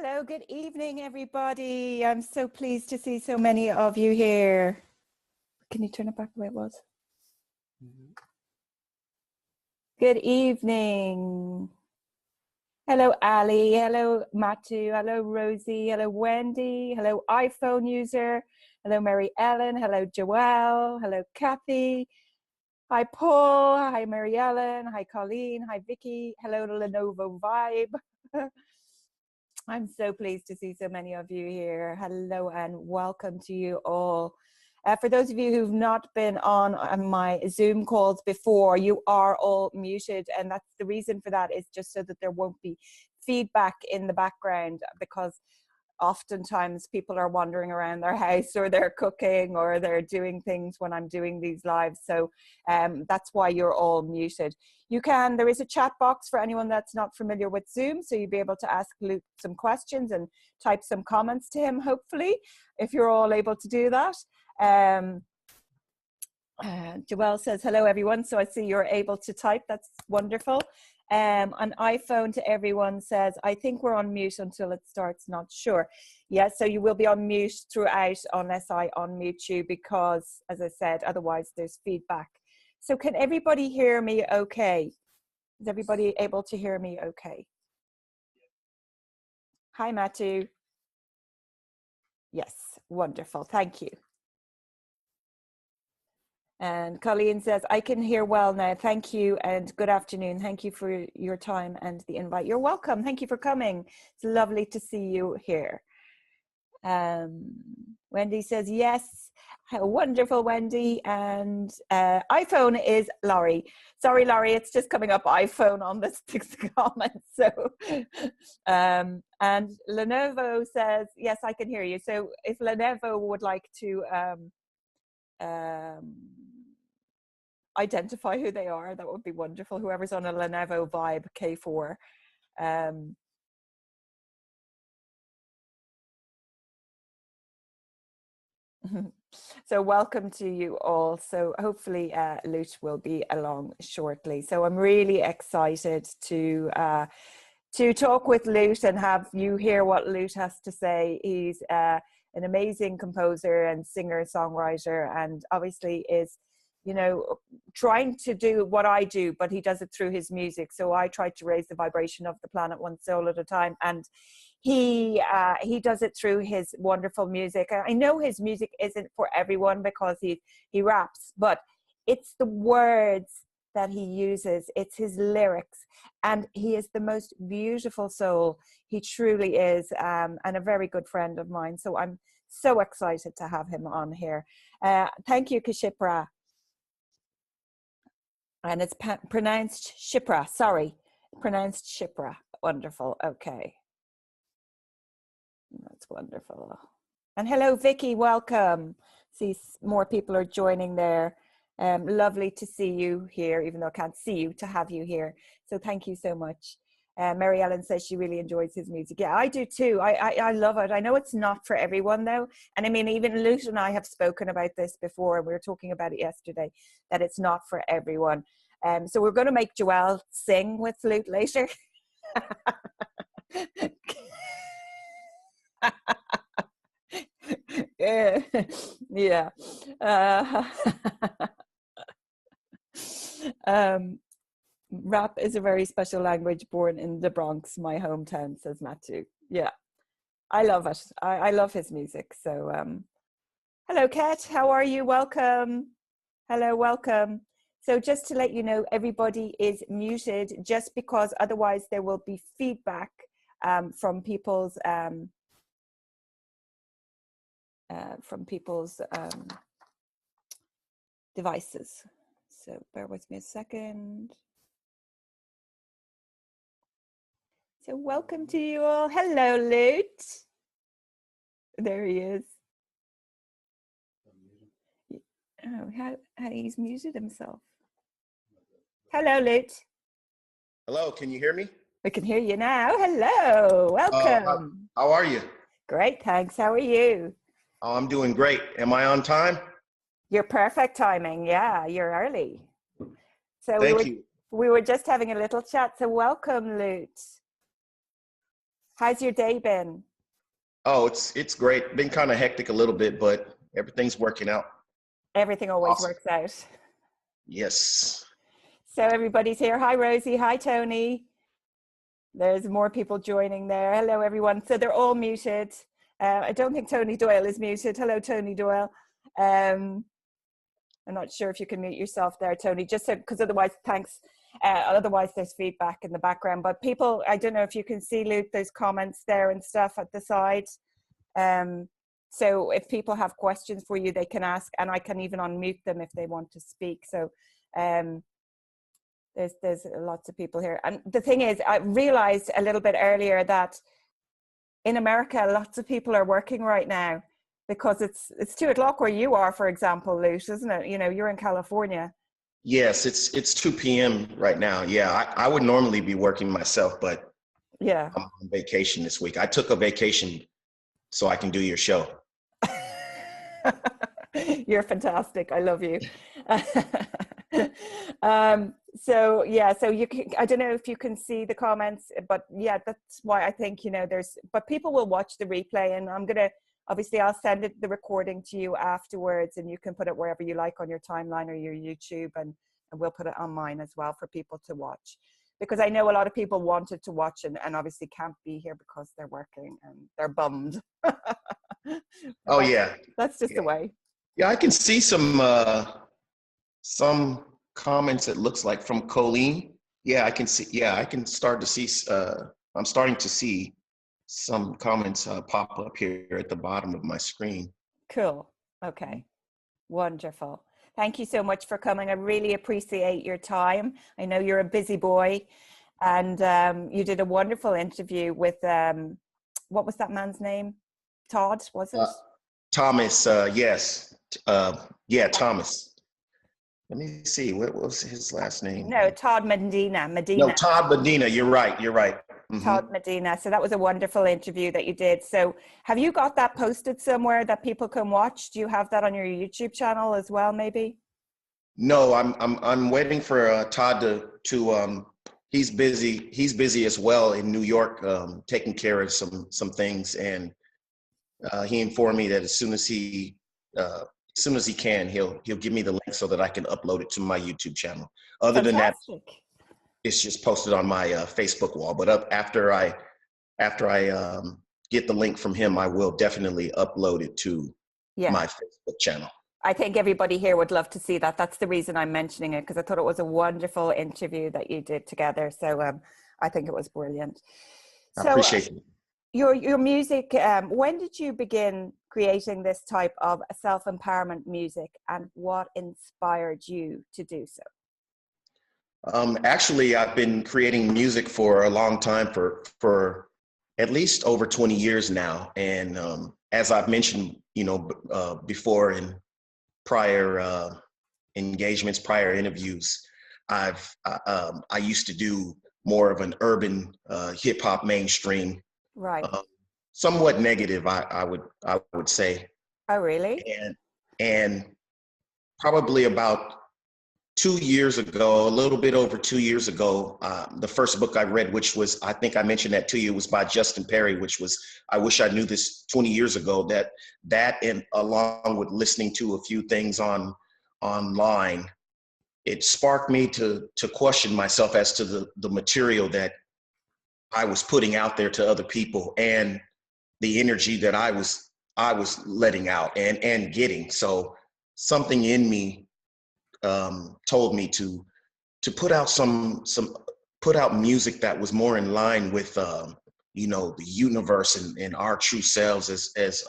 Hello, good evening, everybody. I'm so pleased to see so many of you here. Can you turn it back the way it was? Good evening. Hello, Allie. Hello, Matthew. Hello, Rosie. Hello, Wendy. Hello, iPhone user. Hello, Mary Ellen. Hello, Joelle. Hello, Kathy. Hi, Paul. Hi, Mary Ellen. Hi, Colleen. Hi, Vicky. Hello, Lenovo Vibe. I'm so pleased to see so many of you here. Hello and welcome to you all. For those of you who've not been on my Zoom calls before, you are all muted, and that's the reason for that is just so that there won't be feedback in the background, because oftentimes people are wandering around their house or they're cooking or they're doing things when I'm doing these lives. So that's why you're all muted. There is a chat box for anyone that's not familiar with Zoom. So you'll be able to ask Luke some questions and type some comments to him, hopefully, if you're all able to do that. Joelle says, hello, everyone. So I see you're able to type. That's wonderful. An iPhone to everyone says, I think we're on mute until it starts, not sure. Yes, so you will be on mute throughout unless I unmute you, because, as I said, otherwise there's feedback. So can everybody hear me okay? Is everybody able to hear me okay? Hi, Matthew. Yes, wonderful. Thank you. And Colleen says, I can hear well now. Thank you and good afternoon. Thank you for your time and the invite. You're welcome. Thank you for coming. It's lovely to see you here. Wendy says, yes. Wonderful, Wendy. And iPhone is Laurie. Sorry, Laurie, it's just coming up iPhone on this comment. So, and Lenovo says, yes, I can hear you. So if Lenovo would like to identify who they are, that would be wonderful. Whoever's on a Lenovo Vibe K4. So welcome to you all. So hopefully Loot will be along shortly. So I'm really excited to talk with Loot and have you hear what Loot has to say. He's an amazing composer and singer songwriter, and obviously is, you know, trying to do what I do, but he does it through his music. So I try to raise the vibration of the planet one soul at a time, and he does it through his wonderful music. I know his music isn't for everyone because he raps, but it's the words that he uses, it's his lyrics, and he is the most beautiful soul. He truly is, and a very good friend of mine. So I'm so excited to have him on here. Thank you, Kashipra. And it's pronounced Shipra, sorry, pronounced Shipra. Wonderful, okay. That's wonderful. And hello, Vicky, welcome. See, more people are joining there. Lovely to see you here, even though I can't see you, to have you here. So thank you so much. Mary Ellen says she really enjoys his music. Yeah, I do too. I love it. I know it's not for everyone though. And I mean, even Loot and I have spoken about this before. We were talking about it yesterday, that it's not for everyone. So we're going to make Joelle sing with Loot later. Yeah. Rap is a very special language born in the Bronx, my hometown, says Matthew. Yeah, I love it. I love his music. So hello, Kat, how are you? Welcome. Hello, welcome. So just to let you know, everybody is muted, just because otherwise there will be feedback from people's devices. So bear with me a second. So welcome to you all. Hello, Loot. There he is. Oh, how he's muted himself. Hello, Loot. Hello, can you hear me? We can hear you now. Hello, welcome. How are you? Great, thanks. How are you? Oh, I'm doing great. Am I on time? You're perfect timing. Yeah, you're early. So Thank you. We were just having a little chat. So welcome, Loot. How's your day been? Oh, it's great. Been kind of hectic a little bit, but everything's working out. Everything always Awesome. works out. Yes. So everybody's here. Hi, Rosie. Hi, Tony. There's more people joining there. Hello, everyone. So they're all muted. I don't think Tony Doyle is muted. Hello, Tony Doyle. I'm not sure if you can mute yourself there, Tony, just so, because otherwise, thanks. Otherwise, there's feedback in the background. But people, I don't know if you can see, Luke, those comments there and stuff at the side. So if people have questions for you, they can ask, and I can even unmute them if they want to speak. So there's lots of people here. And the thing is, I realized a little bit earlier that in America, lots of people are working right now because it's 2:00 where you are, for example, Loot, isn't it? You know, you're in California. Yes, it's 2 p.m. right now. Yeah, I would normally be working myself, but Yeah. I'm on vacation this week. I took a vacation so I can do your show. You're fantastic. I love you. So yeah, so you can, I don't know if you can see the comments, but yeah, that's why I think, you know, but people will watch the replay, and obviously I'll send the recording to you afterwards, and you can put it wherever you like on your timeline or your YouTube, and we'll put it on mine as well for people to watch, because I know a lot of people wanted to watch and obviously can't be here because they're working and they're bummed. Oh yeah. That's just Yeah. the way. Yeah, I can see some comments, it looks like, from Colleen. Yeah, I can see. Yeah, I can start to see. I'm starting to see some comments pop up here at the bottom of my screen. Cool. Okay. Wonderful. Thank you so much for coming. I really appreciate your time. I know you're a busy boy, and you did a wonderful interview with what was that man's name? Todd, was it? Thomas. Yes. Yeah, Thomas. Let me see. What was his last name? No, Todd Medina. No, Todd Medina. You're right. You're right. Mm-hmm. Todd Medina. So that was a wonderful interview that you did. So have you got that posted somewhere that people can watch? Do you have that on your YouTube channel as well, maybe? No, I'm waiting for Todd to he's busy as well in New York, taking care of some things, and he informed me that as soon as he can, he'll give me the link so that I can upload it to my YouTube channel. Other than that, it's just posted on my Facebook wall. But after I get the link from him, I will definitely upload it to my Facebook channel. I think everybody here would love to see that. That's the reason I'm mentioning it, because I thought it was a wonderful interview that you did together. So I think it was brilliant. I appreciate it. Your music, when did you begin creating this type of self-empowerment music, and what inspired you to do so? Actually, I've been creating music for a long time, for at least over 20 years now. And as I've mentioned, before in prior engagements, prior interviews, I used to do more of an urban hip hop mainstream, right? Somewhat negative, I would say. Oh, really? And probably about 2 years ago, a little bit over 2 years ago, the first book I read, which was, I think I mentioned that to you, was by Justin Perry, which was I Wish I Knew This 20 years ago. That and along with listening to a few things online, it sparked me to question myself as to the material that I was putting out there to other people, and the energy that I was letting out and getting. So something in me told me to put out put out music that was more in line with the universe and our true selves as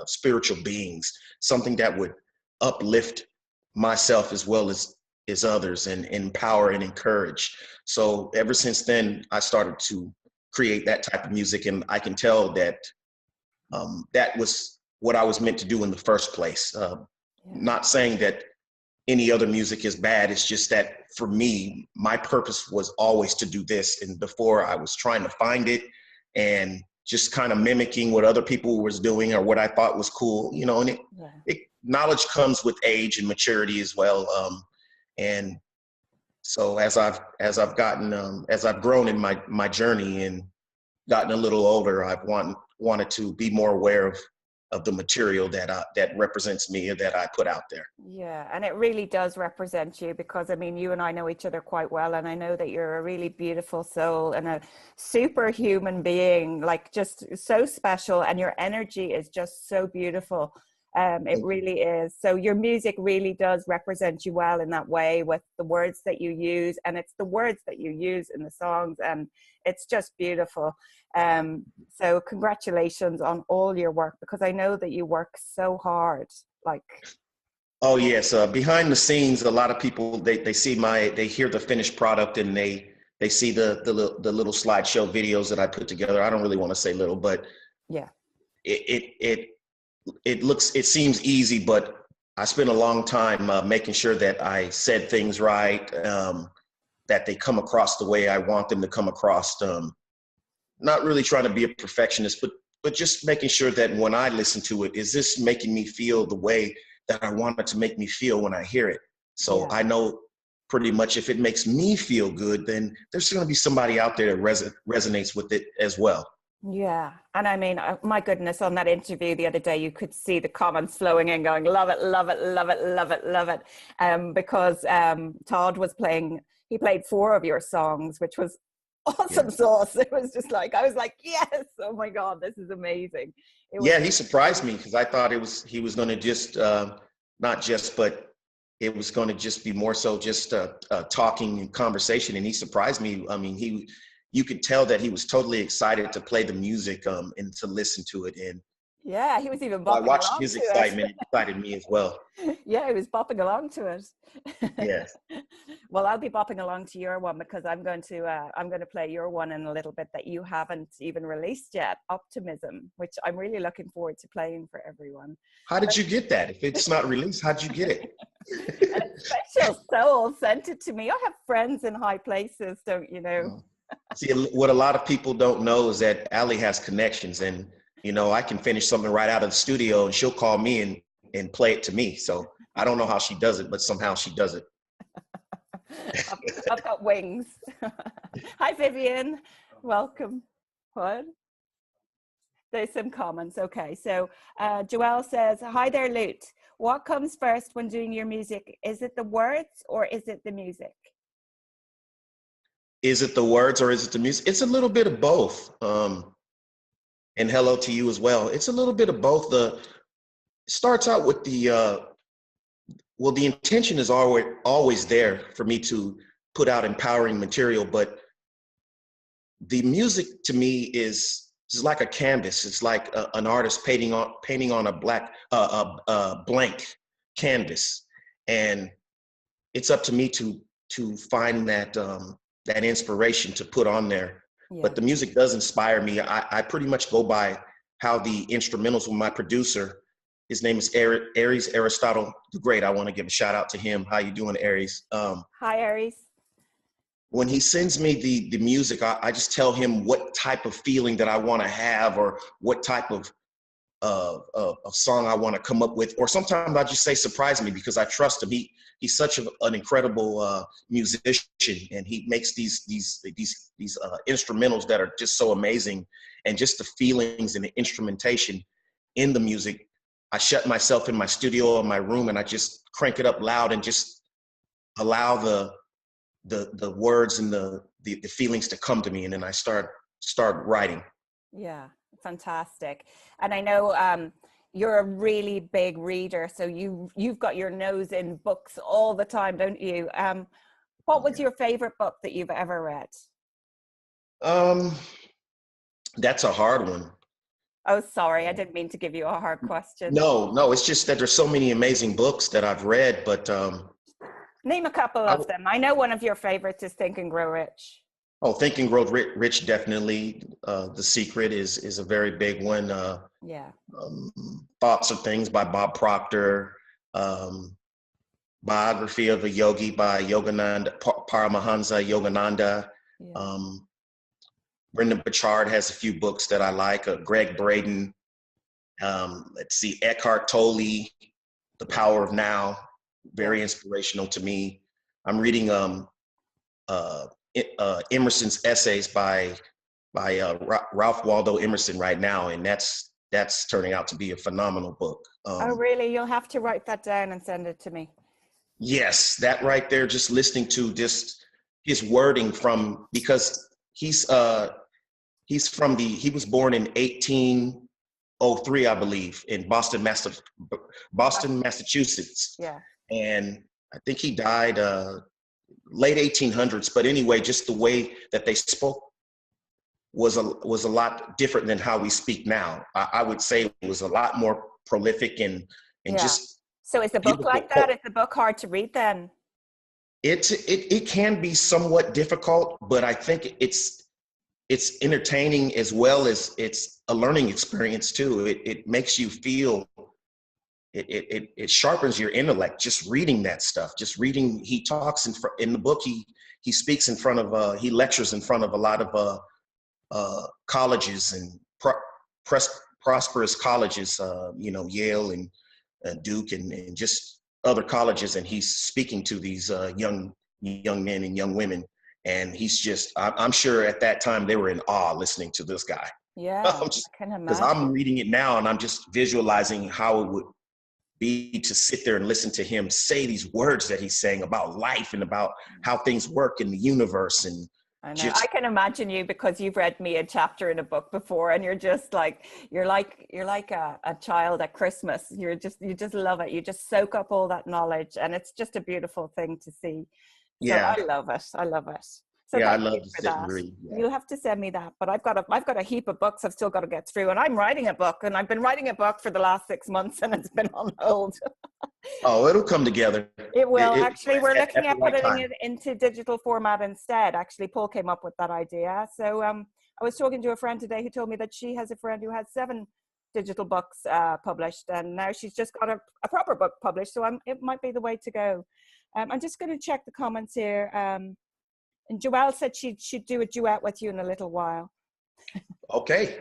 spiritual beings, something that would uplift myself as well as others, and empower and encourage. So ever since then, I started to create that type of music, and I can tell that that was what I was meant to do in the first place. Not saying that any other music is bad. It's just that for me, my purpose was always to do this. And before, I was trying to find it and just kind of mimicking what other people was doing or what I thought was cool, and knowledge comes with age and maturity as well. And so as I've grown in my journey, and gotten a little older, I've wanted to be more aware of the material that represents me or that I put out there. Yeah, and it really does represent you, because I mean, you and I know each other quite well, and I know that you're a really beautiful soul and a superhuman being, like just so special, and your energy is just so beautiful. It really is. So your music really does represent you well in that way, with the words that you use, and it's the words that you use in the songs, and it's just beautiful. So congratulations on all your work, because I know that you work so hard. Like, oh yes, behind the scenes, a lot of people they hear the finished product, and they see the little slideshow videos that I put together. I don't really want to say little, but yeah, it seems easy, but I spent a long time making sure that I said things right, that they come across the way I want them to come across. Not really trying to be a perfectionist, but just making sure that when I listen to it, is this making me feel the way that I want it to make me feel when I hear it? So yeah. I know pretty much if it makes me feel good, then there's going to be somebody out there that resonates with it as well. Yeah. And I mean, my goodness, on that interview the other day, you could see the comments flowing in going, love it, love it, love it, love it, love it. Because Todd was he played 4 of your songs, which was awesome sauce. It was just like, I was like, yes, oh my God, this is amazing. He surprised me, because I thought he was going to just, not just, but it was going to just be more so just talking and conversation. And he surprised me. I mean, you could tell that he was totally excited to play the music and to listen to it. And yeah, he was even I bopping watched along his to excitement. it. It excited me as well. Yeah, he was bopping along to it. Yes. Well, I'll be bopping along to your one, because I'm going to play your one in a little bit that you haven't even released yet, Optimism, which I'm really looking forward to playing for everyone. How did you get that? If it's not released, how'd you get it? A special soul sent it to me. I have friends in high places, don't you know? See, what a lot of people don't know is that Allie has connections, and I can finish something right out of the studio, and she'll call me and play it to me. So I don't know how she does it, but somehow she does it. I've got wings. Hi, Vivian. Welcome. What? There's some comments. Okay. So Joelle says, hi there, Loot. What comes first when doing your music? Is it the words or is it the music? Is it the words or is it the music? It's a little bit of both. And hello to you as well. It's a little bit of both. It starts out with the intention is always there for me to put out empowering material, but the music to me is like a canvas. It's like an artist painting on a blank canvas, and it's up to me to find that inspiration to put on there. Yeah. But the music does inspire me. I pretty much go by how the instrumentals with my producer. His name is Aries Aristotle the Great. I want to give a shout out to him. How you doing, Aries? Hi, Aries. When he sends me the music, I just tell him what type of feeling that I want to have, or what type of song I want to come up with. Or sometimes I just say surprise me, because I trust him. He's such an incredible musician, and he makes these instrumentals that are just so amazing, and just the feelings and the instrumentation in the music. I shut myself in my studio or my room, and I just crank it up loud and just allow the words and the feelings to come to me, and then I start writing. Yeah, fantastic. And I know you're a really big reader, so you've got your nose in books all the time, don't you? What was your favorite book that you've ever read? That's a hard one. Oh, sorry, I didn't mean to give you a hard question. No, it's just that there's so many amazing books that I've read, but name a couple of them. I know one of your favorites is Think and Grow Rich. Oh, Think and Grow Rich, definitely. The Secret is a very big one. Yeah. Thoughts of Things by Bob Proctor. Biography of a Yogi by Yogananda, Paramahansa Yogananda. Yeah. Brendan Burchard has a few books that I like. Greg Braden. Let's see, Eckhart Tolle, The Power of Now. Very inspirational to me. I'm reading Emerson's essays by by Ralph Waldo Emerson right now, and that's turning out to be a phenomenal book. Oh, really? You'll have to write that down and send it to me. Yes, that right there, just listening to just his wording because he was born in 1803, I believe, in Boston, Massachusetts. Yeah. And I think he died late 1800s, but anyway, just the way that they spoke was a lot different than how we speak now. I would say it was a lot more prolific and Yeah. just. So is the book like that? Is the book hard to read then? It can be somewhat difficult, but I think it's entertaining as well as it's a learning experience too. It makes you feel, it sharpens your intellect just reading that stuff. Just reading, he talks in the book. He speaks in front of he lectures in front of a lot of colleges and prosperous colleges, Yale and Duke and just other colleges, and he's speaking to these young men and young women, and he's just, I'm sure at that time they were in awe listening to this guy. Yeah, I can imagine. Because I'm reading it now and I'm just visualizing how it would be to sit there and listen to him say these words that he's saying about life and about how things work in the universe. And I know. I can imagine you, because you've read me a chapter in a book before, and you're like a child at Christmas. You just love it. You just soak up all that knowledge, and it's just a beautiful thing to see. So yeah, I love it. So yeah, I thank love you to for sit and that. read. Yeah. You'll have to send me that. But I've got a heap of books I've still got to get through, and I'm writing a book, and I've been writing a book for the last 6 months, and it's been on hold. Oh, it'll come together. It will. Actually, we're looking at right putting it into digital format instead. Actually, Paul came up with that idea. So I was talking to a friend today who told me that she has a friend who has 7 digital books published, and now she's just got a proper book published. So it might be the way to go. I'm just going to check the comments here. And Joelle said she'd do a duet with you in a little while. Okay.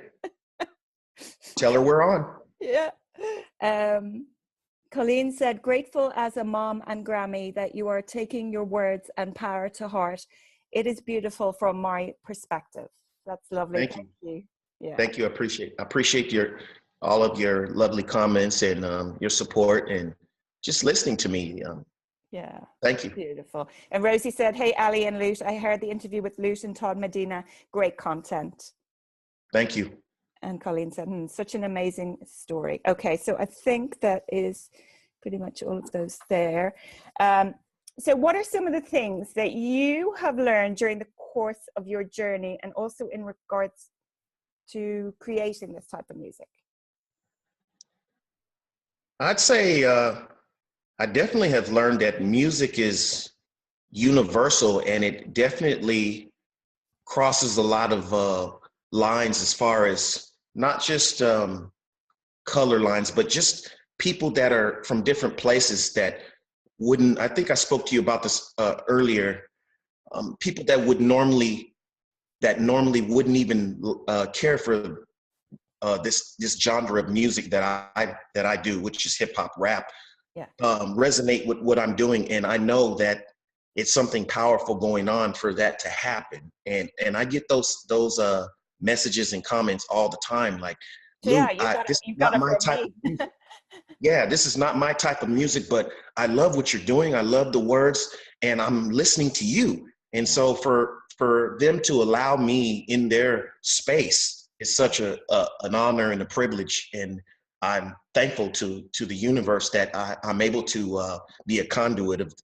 Tell her we're on. Yeah. Colleen said, grateful as a mom and Grammy that you are taking your words and power to heart. It is beautiful from my perspective. That's lovely. Thank you. Yeah. Thank you. I appreciate all of your lovely comments and your support and just listening to me. Yeah. Thank you. Beautiful. And Rosie said, hey, Allie and Loot, I heard the interview with Loot and Todd Medina. Great content. Thank you. And Colleen said, such an amazing story. Okay, so I think that is pretty much all of those there. So what are some of the things that you have learned during the course of your journey, and also in regards to creating this type of music? I'd say I definitely have learned that music is universal, and it definitely crosses a lot of lines as far as not just color lines, but just people that are from different places that wouldn't, I think I spoke to you about this earlier, people that normally wouldn't even care for this genre of music that I do, which is hip hop rap, resonate with what I'm doing. And I know that it's something powerful going on for that to happen. And I get those messages and comments all the time, like, yeah, this is not my type of music. Yeah, this is not my type of music, but I love what you're doing. I love the words, and I'm listening to you. And so for them to allow me in their space is such an honor and a privilege. And I'm thankful to the universe that I'm able to be a conduit of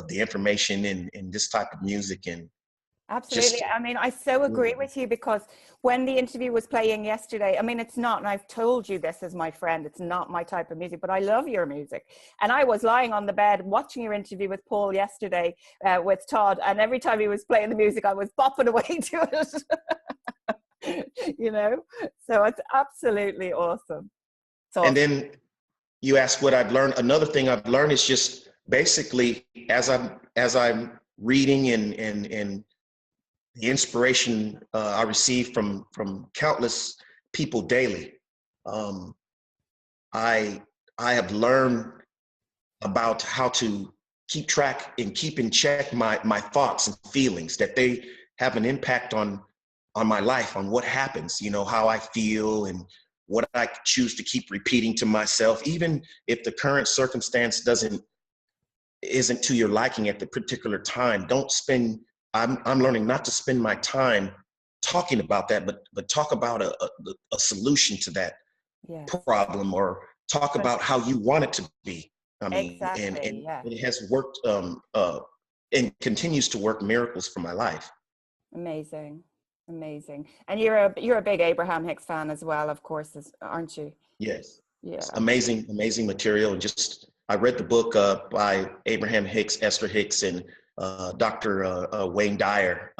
the information in this type of music. And absolutely. I mean, I so agree with you, because when the interview was playing yesterday, I mean, it's not, and I've told you this as my friend, it's not my type of music, but I love your music. And I was lying on the bed watching your interview with Paul yesterday with Todd, and every time he was playing the music, I was bopping away to it. You know, so it's absolutely awesome. And then you asked what I've learned. Another thing I've learned is just basically as I'm reading and the inspiration I receive from countless people daily. I have learned about how to keep track and keep in check my thoughts and feelings, that they have an impact on on my life, on what happens, how I feel and what I choose to keep repeating to myself, even if the current circumstance isn't to your liking at the particular time. I'm learning not to spend my time talking about that, but talk about a solution to that problem, or talk about how you want it to be. I mean, and it has worked and continues to work miracles for my life. Amazing. And you're a big Abraham Hicks fan as well, of course, aren't you? Yes. Yeah. It's amazing material. And I read the book by Abraham Hicks, Esther Hicks, and Dr. Wayne Dyer,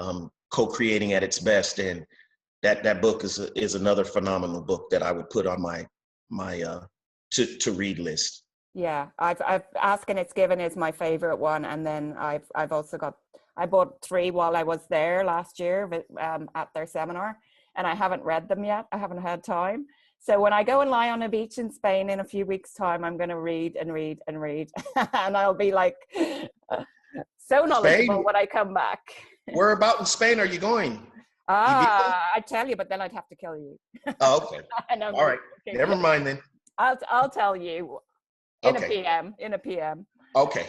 Co-Creating at Its Best, and that book is another phenomenal book that I would put on my to read list. Yeah, I've Ask and It's Given is my favorite one, and then I've also I bought 3 while I was there last year at their seminar, and I haven't read them yet. I haven't had time. So when I go and lie on a beach in Spain in a few weeks' time, I'm going to read and read and read, and I'll be like so knowledgeable Spain? When I come back. Where about in Spain are you going? I tell you, but then I'd have to kill you. Oh, okay. All right. Never mind then. I'll tell you in a PM. Okay.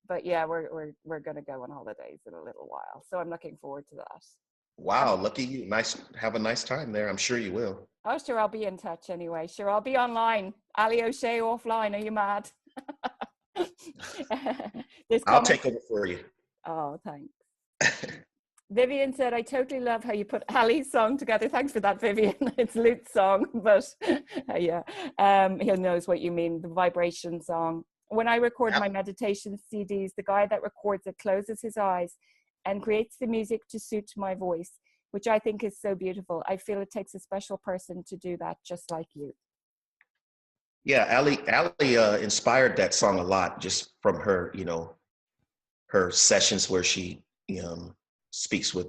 But yeah, we're going to go on holidays in a little while, so I'm looking forward to that. Wow, lucky you. Have a nice time there. I'm sure you will. Oh, sure, I'll be in touch anyway. Sure, I'll be online. Allie O'Shea offline. Are you mad? I'll take over for you. Oh, thanks. Vivian said, I totally love how you put Allie's song together. Thanks for that, Vivian. It's Loot's song, but yeah, he knows what you mean, the vibration song. When I record my meditation CDs, the guy that records it closes his eyes and creates the music to suit my voice, which I think is so beautiful. I feel it takes a special person to do that, just like you. Yeah, Allie inspired that song a lot, just from her, her sessions where she speaks with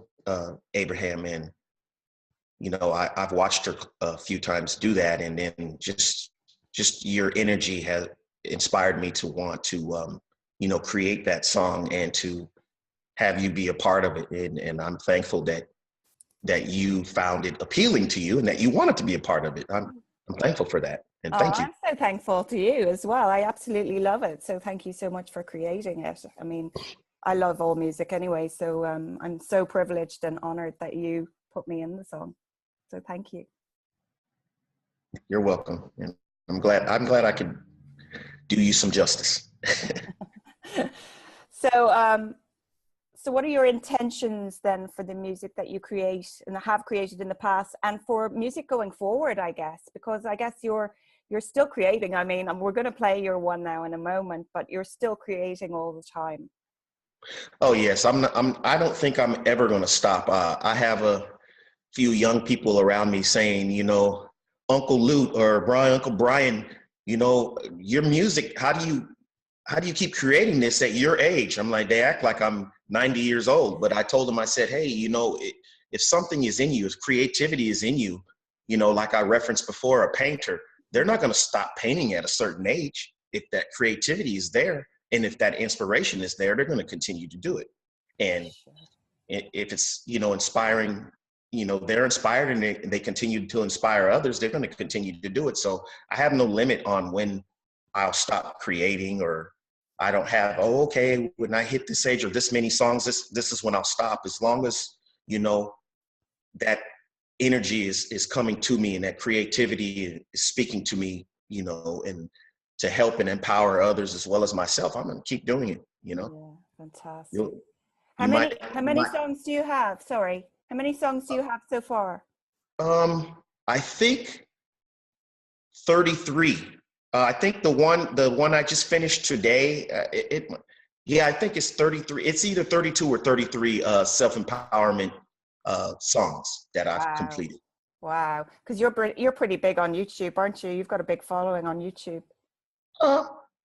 Abraham, and I've watched her a few times do that, and then just your energy has inspired me to want to create that song and to have you be a part of it, and I'm thankful that you found it appealing to you and that you wanted to be a part of it. I'm thankful for that, and thank you. I'm so thankful to you as well. I absolutely love it. So thank you so much for creating it. I mean, I love all music anyway, so I'm so privileged and honored that you put me in the song. So thank you. You're welcome. And I'm glad I could do you some justice. So what are your intentions then for the music that you create and have created in the past, and for music going forward, I guess, because I guess you're still creating. I mean, we're going to play your one now in a moment, but you're still creating all the time. Oh yes, I don't think I'm ever going to stop. I have a few young people around me saying, Uncle Loot or Uncle Bryan, your music, how do you keep creating this at your age? I'm like, they act like I'm 90 years old, but I told them, I said, hey, if something is in you, if creativity is in you, like I referenced before, a painter, they're not going to stop painting at a certain age. If that creativity is there, and if that inspiration is there, they're going to continue to do it. And if it's, inspiring, they're inspired and they continue to inspire others, they're going to continue to do it. So I have no limit on when I'll stop creating, or I don't have, when I hit this age or this many songs, this is when I'll stop. As long as, that energy is coming to me and that creativity is speaking to me, and to help and empower others as well as myself, I'm going to keep doing it, Yeah, fantastic. How many songs do you have? Sorry. How many songs do you have so far? I think 33. I think the one I just finished today, I think it's 33. It's either 32 or 33 self-empowerment songs that I've completed. Wow. Because you're pretty big on YouTube, aren't you? You've got a big following on YouTube.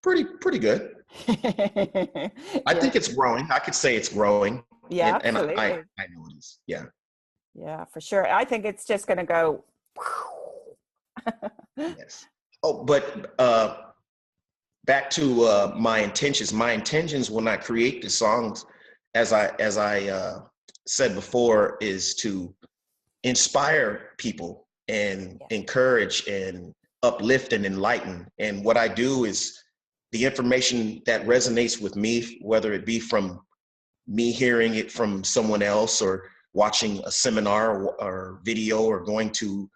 Pretty good. I think it's growing. I could say it's growing. Yeah, and absolutely. I know it is. Yeah. Yeah, for sure. I think it's just going to go. Yes. Oh, but back to my intentions. My intentions when I create the songs, as I said before, is to inspire people and encourage and uplift and enlighten. And what I do is the information that resonates with me, whether it be from me hearing it from someone else or watching a seminar or video or going to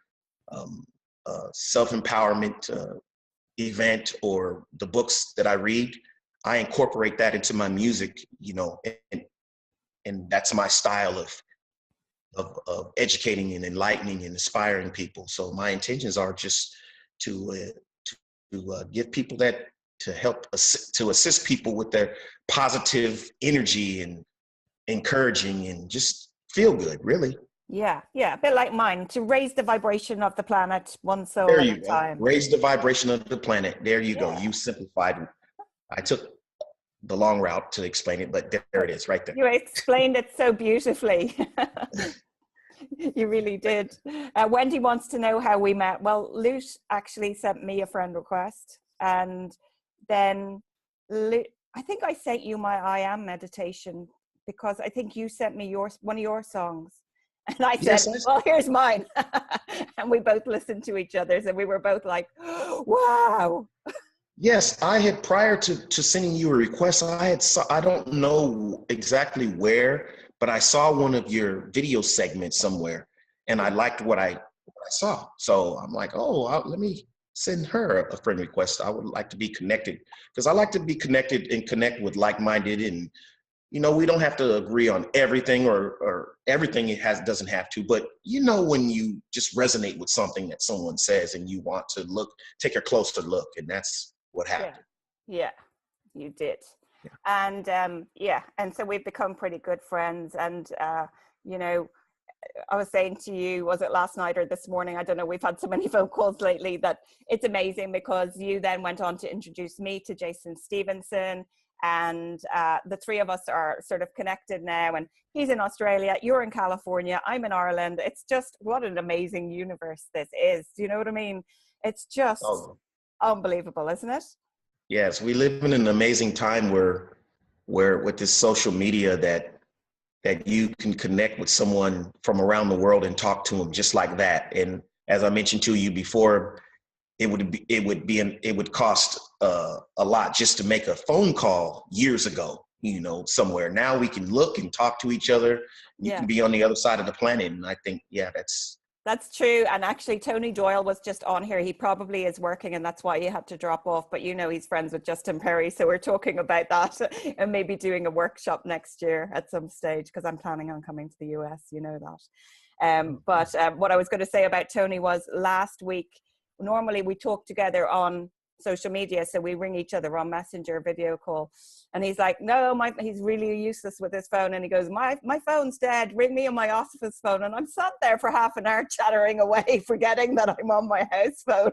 a self-empowerment event or the books that I read, I incorporate that into my music, you know, and that's my style of educating and enlightening and inspiring people. So my intentions are just to give people that, to help to assist people with their positive energy and encouraging and just feel good, really. Yeah, a bit like mine, to raise the vibration of the planet one soul There at you a go. time. Raise the vibration of the planet. There you go. You simplified. I took the long route to explain it, but there it is, right there. You explained it so beautifully. You really did. Wendy wants to know how we met. Well, Loot actually sent me a friend request, and then I think I sent you my I Am meditation because I think you sent me one of your songs. And I said, well, here's mine. And we both listened to each other's and we were both like, wow. Yes, I had, prior to sending you a request, I don't know exactly where, but I saw one of your video segments somewhere and I liked what I saw. So I'm like, oh, let me send her a friend request. I would like to be connected because I like to be connected and connect with like-minded, and you know, we don't have to agree on everything or everything doesn't have to, but you know, when you just resonate with something that someone says and you want to take a closer look, and that's what happened. Yeah, you did. Yeah. And so we've become pretty good friends. And, you know, I was saying to you, was it last night or this morning? I don't know. We've had so many phone calls lately that it's amazing because you then went on to introduce me to Jason Stevenson. And the three of us are sort of connected now, and he's in Australia, you're in California, I'm in Ireland. It's just, what an amazing universe this is. Do you know what I mean? It's just unbelievable, isn't it? Yes, we live in an amazing time where with this social media that you can connect with someone from around the world and talk to them just like that. And as I mentioned to you before, it would cost a lot just to make a phone call years ago, you know, somewhere. Now we can look and talk to each other. You can be on the other side of the planet. And I think, that's true. And actually, Tony Doyle was just on here. He probably is working and that's why he had to drop off. But you know, he's friends with Justin Perry. So we're talking about that and maybe doing a workshop next year at some stage, because I'm planning on coming to the US, you know that. But what I was going to say about Tony was last week, normally we talk together on social media, so we ring each other on Messenger video call, and he's like, no, he's really useless with his phone, and he goes, my phone's dead, ring me on my office phone. And I'm sat there for half an hour chattering away, forgetting that I'm on my house phone.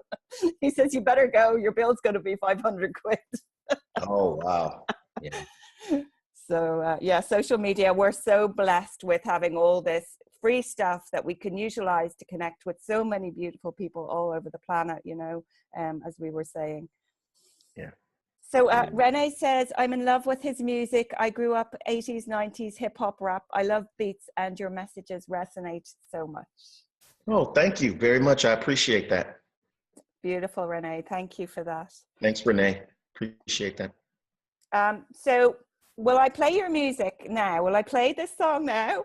He says, you better go, your bill's going to be 500 quid. Oh wow. Yeah. So social media, we're so blessed with having all this free stuff that we can utilize to connect with so many beautiful people all over the planet, you know, as we were saying. Yeah. So Renee says, I'm in love with his music. I grew up 80s, 90s hip hop rap. I love beats and your messages resonate so much. Oh, thank you very much. I appreciate that. Beautiful, Renee. Thank you for that. Thanks, Renee. Appreciate that. So will I play your music now? Will I play this song now?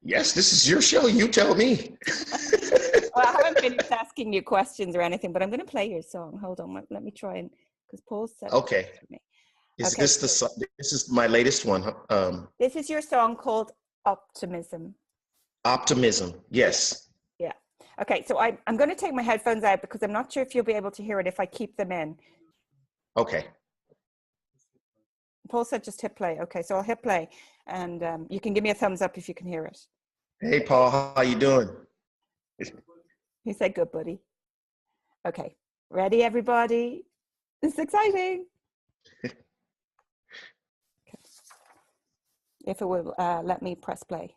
Yes, this is your show. You tell me. Well, I haven't finished asking you questions or anything, but I'm going to play your song. Hold on. Let me try and, because Paul said okay. Me. This is my latest one? This is your song called Optimism. Optimism. Yes. Yeah. Okay. So I'm going to take my headphones out because I'm not sure if you'll be able to hear it if I keep them in. Okay. Paul said just hit play. Okay, so I'll hit play, and you can give me a thumbs up if you can hear it. Hey, Paul, how you doing? He said good, buddy. Okay, ready, everybody? This is exciting. Okay. If it will let me press play.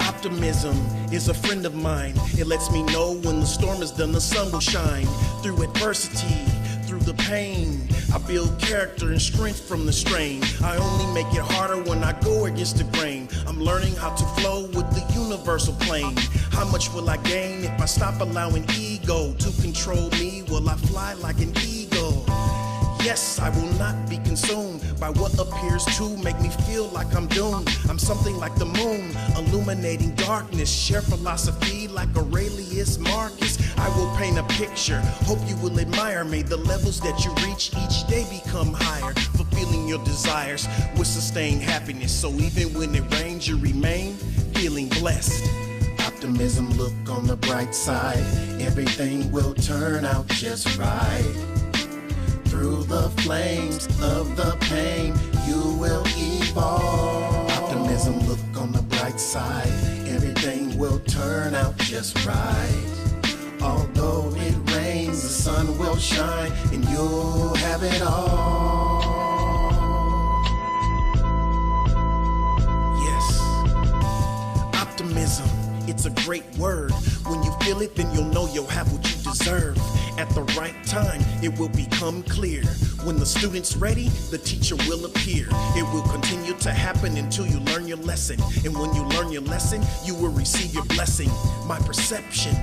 Optimism is a friend of mine. It lets me know when the storm is done, the sun will shine. Through adversity, through the pain, I build character and strength from the strain. I only make it harder when I go against the grain. I'm learning how to flow with the universal plane. How much will I gain if I stop allowing ego to control me? Will I fly like an eagle? Yes, I will not be consumed by what appears to make me feel like I'm doomed. I'm something like the moon, illuminating darkness. Share philosophy like Aurelius Marcus. I will paint a picture, hope you will admire me. The levels that you reach each day become higher. Fulfilling your desires with sustained happiness. So even when it rains, you remain feeling blessed. Optimism, look on the bright side. Everything will turn out just right. Through the flames of the pain, you will evolve. Optimism, look on the bright side. Everything will turn out just right. Although it rains, the sun will shine, and you'll have it all. Yes, optimism, it's a great word. When you feel it, then you'll know you'll have what you deserve. At the right time, it will become clear. When the student's ready, the teacher will appear. It will continue to happen until you learn your lesson. And when you learn your lesson, you will receive your blessing. My perception,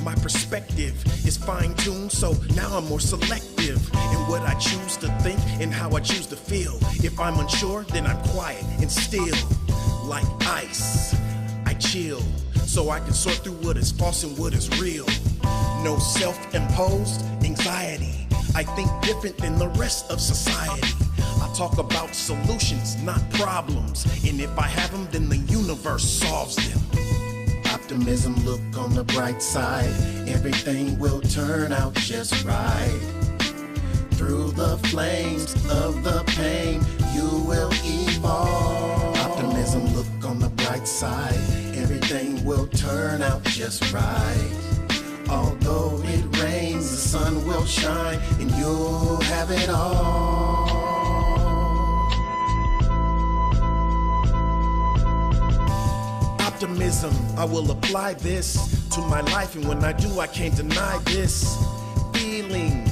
my perspective is fine-tuned, so now I'm more selective in what I choose to think and how I choose to feel. If I'm unsure, then I'm quiet and still. Like ice, I chill, so I can sort through what is false and what is real. No self-imposed anxiety. I think different than the rest of society. I talk about solutions, not problems. And if I have them, then the universe solves them. Optimism, look on the bright side. Everything will turn out just right. Through the flames of the pain, you will evolve. Optimism, look on the bright side. Everything will turn out just right. Although it rains, the sun will shine, and you'll have it all. Optimism, I will apply this to my life, and when I do, I can't deny this feeling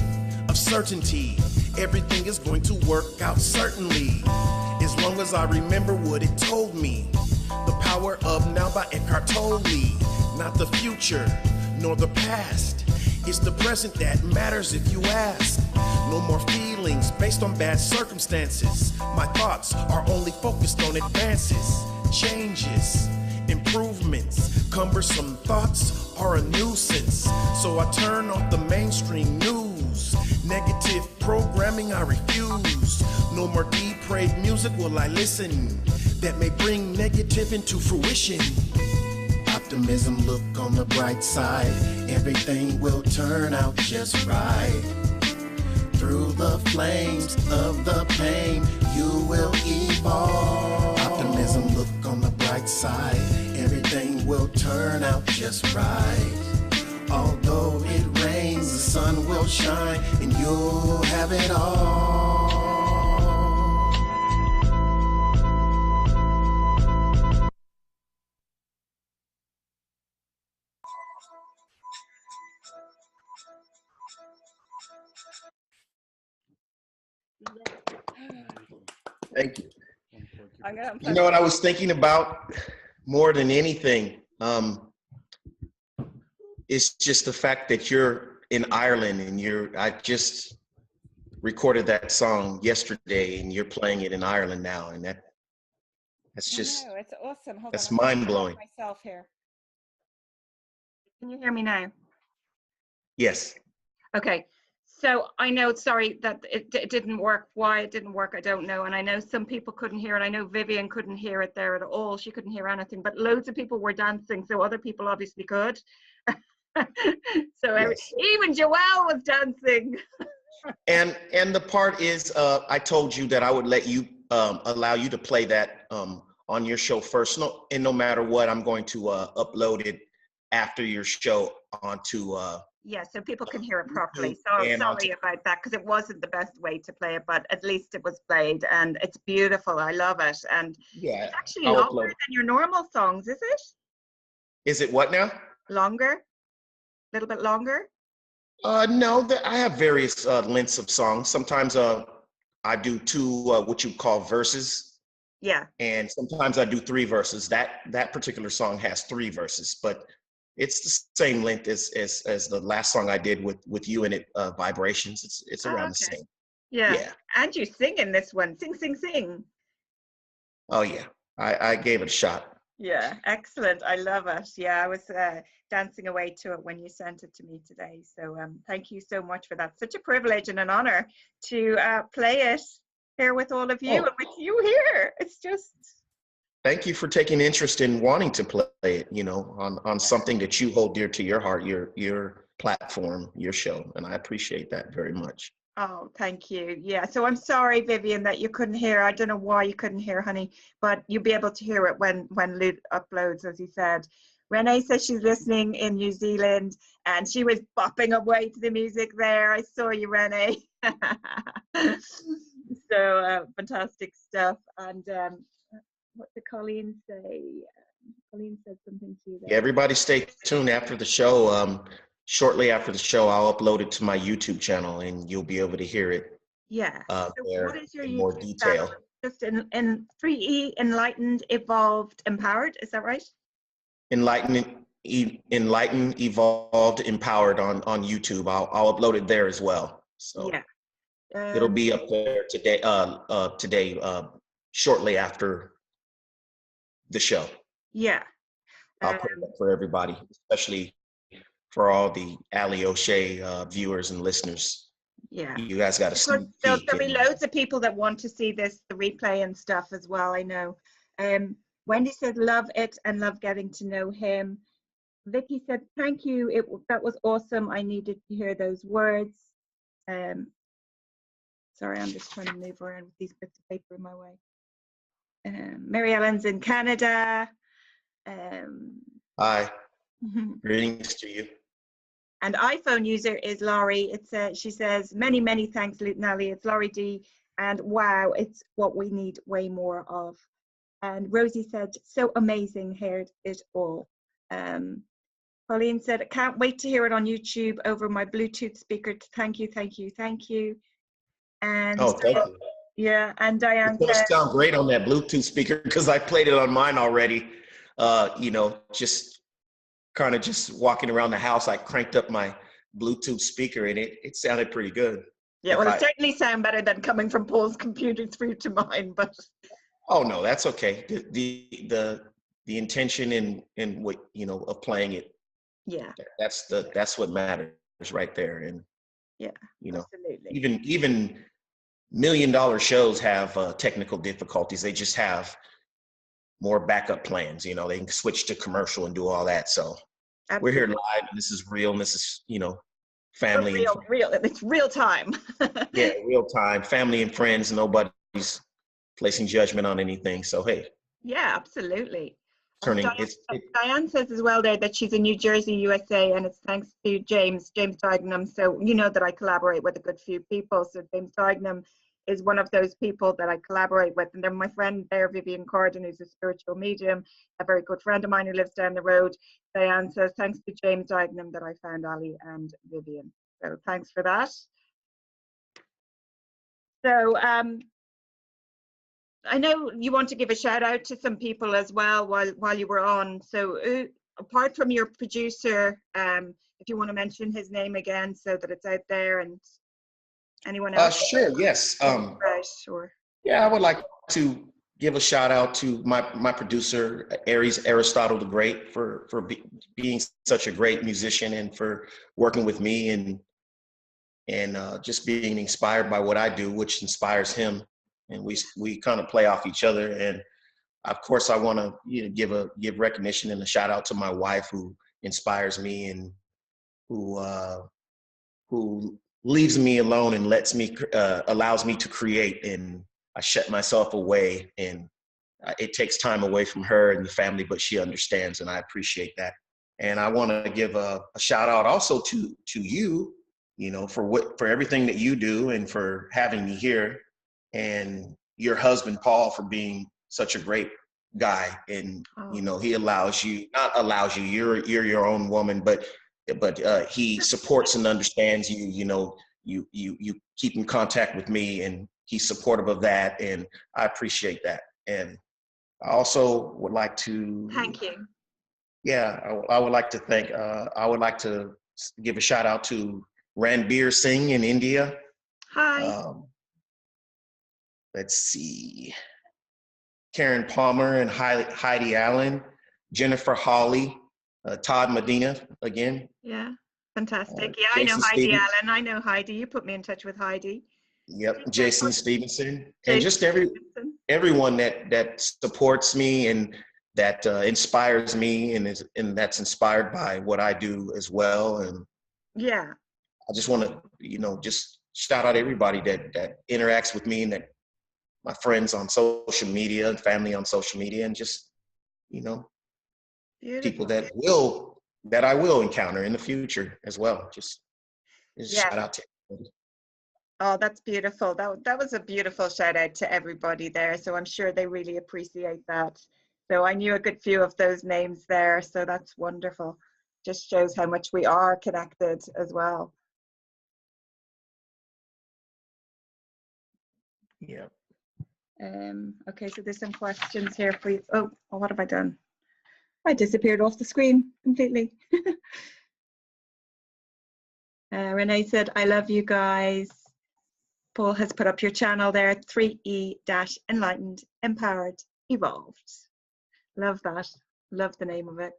of certainty. Everything is going to work out certainly, as long as I remember what it told me. The Power of Now by Eckhart Tolle. Not the future, nor the past. It's the present that matters if you ask. No more feelings based on bad circumstances. My thoughts are only focused on advances, changes, improvements. Cumbersome thoughts are a nuisance, so I turn off the mainstream news. Negative programming I refuse. No more depraved music will I listen that may bring negative into fruition. Optimism, look on the bright side. Everything will turn out just right. Through the flames of the pain, you will evolve. Optimism, look on the bright side. Everything will turn out just right. Although it rains, the sun will shine, and you'll have it all. Thank you. I'm gonna You know what I was thinking about more than anything? It's just the fact that you're in Ireland and I just recorded that song yesterday and you're playing it in Ireland now. And that's just, no, it's awesome. Hold that's on, I'm mind blowing. myself here. Can you hear me now? Yes. Okay. So I know, sorry, that it didn't work. Why it didn't work, I don't know. And I know some people couldn't hear it. I know Vivian couldn't hear it there at all. She couldn't hear anything, but loads of people were dancing. So other people obviously could. So Yes. Even Joelle was dancing. And the part is, I told you that I would let you, allow you to play that on your show first. No matter what, I'm going to upload it after your show onto yeah, so people can hear it properly. So sorry about that, because it wasn't the best way to play it, but at least it was played, and it's beautiful. I love it, and yeah, it's actually I'll longer upload than your normal songs, is it? Is it what now? Longer? A little bit longer? No, I have various lengths of songs. Sometimes I do two what you call verses, Yeah. and sometimes I do three verses. That particular song has three verses, but it's the same length as the last song I did with you in it, Vibrations. It's Oh, around the okay. same. Yeah. Yeah. And you sing in this one. Sing, sing, sing. Oh yeah. I gave it a shot. Yeah, excellent. I love it. Yeah, I was dancing away to it when you sent it to me today. So thank you so much for that. Such a privilege and an honor to play it here with all of you Oh, and with you here. It's just, thank you for taking interest in wanting to play it, on something that you hold dear to your heart, your platform, your show. And I appreciate that very much. oh, thank you. Yeah, so I'm sorry, Vivian, that you couldn't hear. I don't know why you couldn't hear, honey, but you'll be able to hear it when Loot uploads, as he said. Renee says she's listening in New Zealand, and she was bopping away to the music there. I saw you, Renee. So fantastic stuff. And what did Colleen say? Colleen said something to you there. Yeah, everybody stay tuned after the show. Shortly after the show, I'll upload it to my YouTube channel, and you'll be able to hear it Yeah. So there what is your in more YouTube detail. channel? Just in 3E, Enlightened, Evolved, Empowered. Is that right? Enlightened, Evolved, Empowered on YouTube. I'll upload it there as well. So Yeah. it'll be up there today, shortly after the show. Yeah. I'll put it up for everybody, especially for all the Allie O'Shea viewers and listeners. Yeah. You guys got to sneak There'll peek. be loads of people that want to see the replay and stuff as well, I know. Wendy said, love it and love getting to know him. Vicky said, thank you. That was awesome. I needed to hear those words. Sorry, I'm just trying to move around with these bits of paper in my way. Mary Ellen's in Canada. Hi, greetings to you. And iPhone user is Laurie. She says, many thanks, Luke and Allie. It's Laurie D. And wow, it's what we need way more of. And Rosie said, so amazing, heard it all. Pauline said, I can't wait to hear it on YouTube over my Bluetooth speaker. Thank you. And Thank you. Yeah, and Diane It does said, sound great on that Bluetooth speaker because I played it on mine already. Just kind of just walking around the house, I cranked up my Bluetooth speaker and it sounded pretty good. Yeah, well, it certainly sound better than coming from Paul's computer through to mine, but. Oh no, that's okay. The intention in what of playing it. Yeah. That's what matters right there. And yeah, absolutely. Even $1 million shows have technical difficulties. They just have more backup plans. They can switch to commercial and do all that. So absolutely. We're here live, and this is real, and this is family. Real. It's real time. Yeah, real time. Family and friends. Nobody's placing judgment on anything. So hey. Yeah, absolutely. Diane says as well there that she's in New Jersey, USA, and it's thanks to James Diagnum. So you know that I collaborate with a good few people. So James Diagnum is one of those people that I collaborate with. And then my friend there, Vivian Corden, who's a spiritual medium, a very good friend of mine who lives down the road. Diane says, thanks to James Diagnum that I found Ali and Vivian. So thanks for that. So I know you want to give a shout out to some people as well while you were on. So apart from your producer, if you want to mention his name again so that it's out there, and anyone else? Sure, yes. Right, sure. Yeah, I would like to give a shout out to my producer, Aristotle the Great, for being such a great musician and for working with me and just being inspired by what I do, which inspires him. And we kind of play off each other. And of course, I want to give recognition and a shout out to my wife, who inspires me and who leaves me alone and allows me to create. And I shut myself away, and it takes time away from her and the family, but she understands, and I appreciate that. And I want to give a shout out also to you, for everything that you do and for having me here. And your husband, Paul, for being such a great guy, and Oh. you know, he allows you, not allows you, you're your own woman, but he supports and understands you. You know, you keep in contact with me, and he's supportive of that, and I appreciate that. And I also would like to Thank you. yeah, I would like to thank I would like to give a shout out to Ranbir Singh in India. Hi. Let's see, Karen Palmer and Heidi Allen, Jennifer Hawley, Todd Medina again. Yeah, fantastic. Yeah, I know Jason Heidi Stevens. Allen. I know Heidi. You put me in touch with Heidi. Yep, Jason Stevenson, and Jason just Stevenson. everyone that supports me and that inspires me, and that's inspired by what I do as well. And Yeah. I just want to, you know, just shout out everybody that interacts with me, and that my friends on social media and family on social media, and just, you know, Beautiful. people that I will encounter in the future as well. Just Yeah. shout out to everybody. Oh, that's beautiful. That was a beautiful shout out to everybody there. So I'm sure they really appreciate that. So I knew a good few of those names there. So that's wonderful. Just shows how much we are connected as well. Yeah. Okay, so there's some questions here for you. Oh, what have I done? I disappeared off the screen completely. Renee said, I love you guys. Paul has put up your channel there, 3E-Enlightened, Empowered, Evolved. Love that. Love the name of it.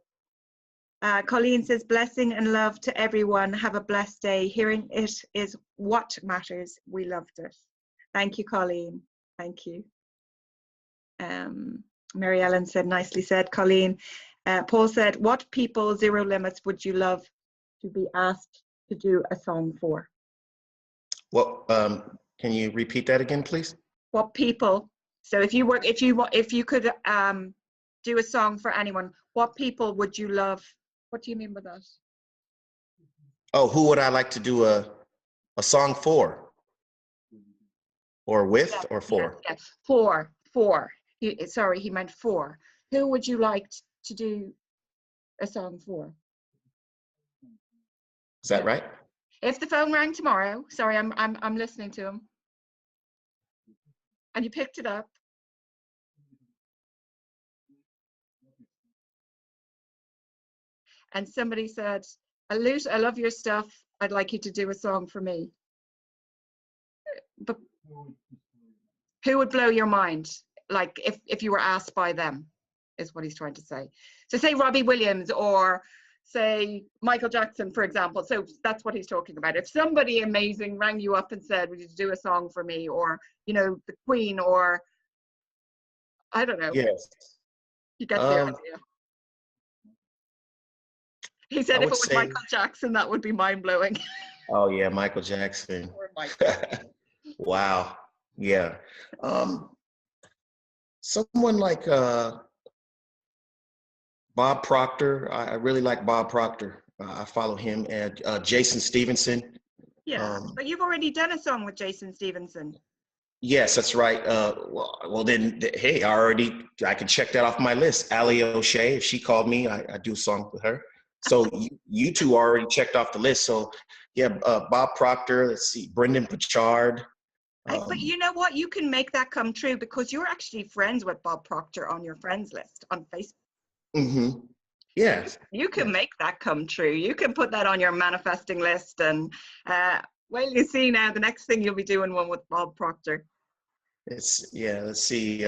Colleen says, blessing and love to everyone. Have a blessed day. Hearing it is what matters. We loved it. Thank you, Colleen. Thank you. Mary Ellen said, nicely said, Colleen. Paul said, what people, Zero Limits, would you love to be asked to do a song for? Well, can you repeat that again, please? What people? So if you could do a song for anyone, what people would you love? What do you mean by that? Oh, who would I like to do a song for? Or with, yeah, or for? Yeah. For. Sorry, he meant for. Who would you like to do a song for? Is that right? If the phone rang tomorrow, sorry, I'm listening to him, and you picked it up, and somebody said, Loot, I love your stuff. I'd like you to do a song for me. But who would blow your mind? Like if you were asked by them, is what he's trying to say. So say Robbie Williams or say Michael Jackson, for example. So that's what he's talking about. If somebody amazing rang you up and said, would you do a song for me? Or, you know, the Queen, or I don't know. Yes. You get the idea. He said if it was Michael Jackson, that would be mind-blowing. Oh yeah, Michael Jackson. Or Michael. Wow. Yeah. Someone like Bob Proctor. I really like Bob Proctor. I follow him, and Jason Stevenson. Yeah, but you've already done a song with Jason Stevenson. Yes, that's right. Well, then, hey, I can check that off my list. Allie O'Shea, if she called me, I do a song with her. So you two already checked off the list. So yeah, Bob Proctor. Let's see, Brendan Pritchard. But you know what? You can make that come true because you're actually friends with Bob Proctor on your friends list on Facebook. Mm-hmm. Yes. You can make that come true. You can put that on your manifesting list, and well, you see now the next thing you'll be doing one with Bob Proctor. Let's see.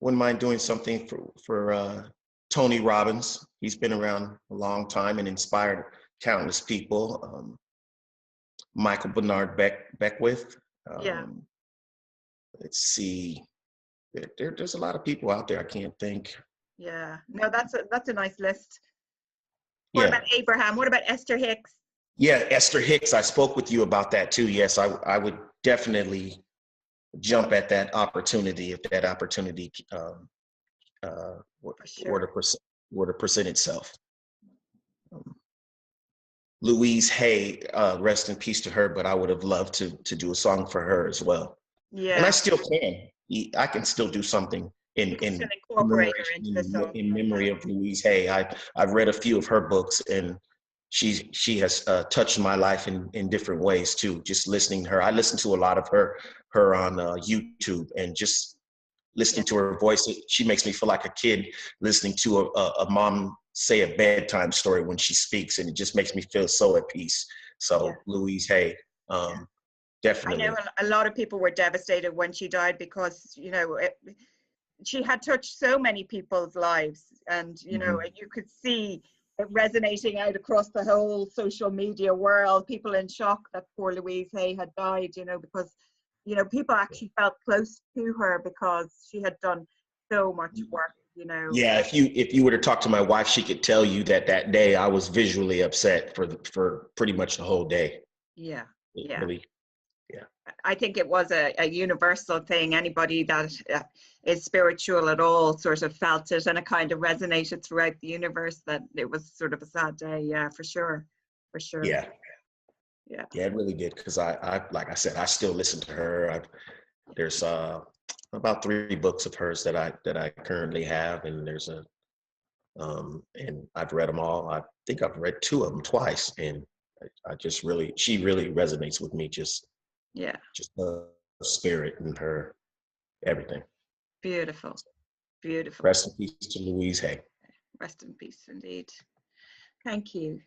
Wouldn't mind doing something for Tony Robbins. He's been around a long time and inspired countless people. Michael Bernard Beckwith. Yeah. Let's see. There's a lot of people out there. I can't think. Yeah. No, that's a nice list. What about Abraham? What about Esther Hicks? Yeah, Esther Hicks. I spoke with you about that too. Yes, I would definitely jump at that opportunity if that opportunity were to present itself. Louise Hay, rest in peace to her, but I would have loved to do a song for her as well. Yeah. And I still can. I can still do something in You can incorporate her into the song. in memory of Louise Hay. I've read a few of her books, and she has touched my life in different ways too. Just listening to her, I listen to a lot of her on YouTube, and just listening to her voice, she makes me feel like a kid listening to a mom say a bedtime story when she speaks, and it just makes me feel so at peace. So Louise Hay, definitely. I know a lot of people were devastated when she died because, you know, she had touched so many people's lives, and, you know, you could see it resonating out across the whole social media world, people in shock that poor Louise Hay had died, you know, because, you know, people actually felt close to her because she had done so much work, you know. Yeah, if you were to talk to my wife, she could tell you that day I was visually upset for pretty much the whole day. Yeah, Really, I think it was a universal thing. Anybody that is spiritual at all sort of felt it, and it kind of resonated throughout the universe that it was sort of a sad day. Yeah, for sure. Yeah, it really did, because I like I said, I still listen to her. There's about 3 books of hers that I currently have, and there's and I've read them all. I think I've read 2 of them twice, and I just she really resonates with me. Just the spirit and her everything. Beautiful. Rest in peace to Louise Hay. Rest in peace, indeed. Thank you.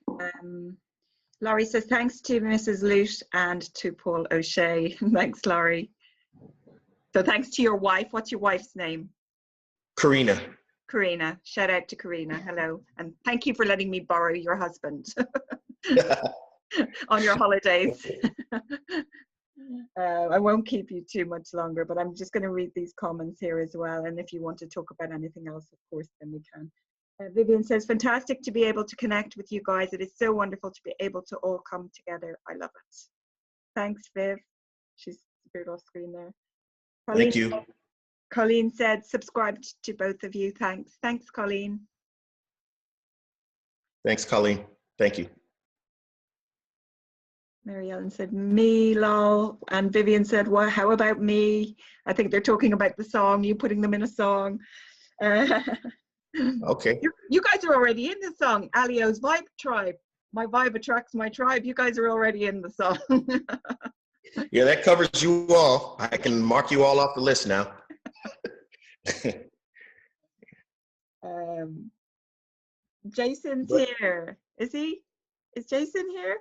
Laurie says thanks to Mrs. Loot and to Paul O'Shea. Thanks, Laurie. So thanks to your wife. What's your wife's name? Karina. Karina. Shout out to Karina. Hello. And thank you for letting me borrow your husband on your holidays. I won't keep you too much longer, but I'm just going to read these comments here as well. And if you want to talk about anything else, of course, then we can. Vivian says, fantastic to be able to connect with you guys. It is so wonderful to be able to all come together. I love it. Thanks, Viv. She's disappeared off screen there. Thank you. Colleen said, subscribed to both of you. Thanks. Thanks, Colleen. Thanks, Colleen. Thank you. Mary Ellen said, me, lol. And Vivian said, well, how about me? I think they're talking about the song, you putting them in a song. Okay. You guys are already in the song. Allie O'Shea's Vibe Tribe. My vibe attracts my tribe. You guys are already in the song. Yeah, that covers you all. I can mark you all off the list now. Jason's here. Is he? Is Jason here?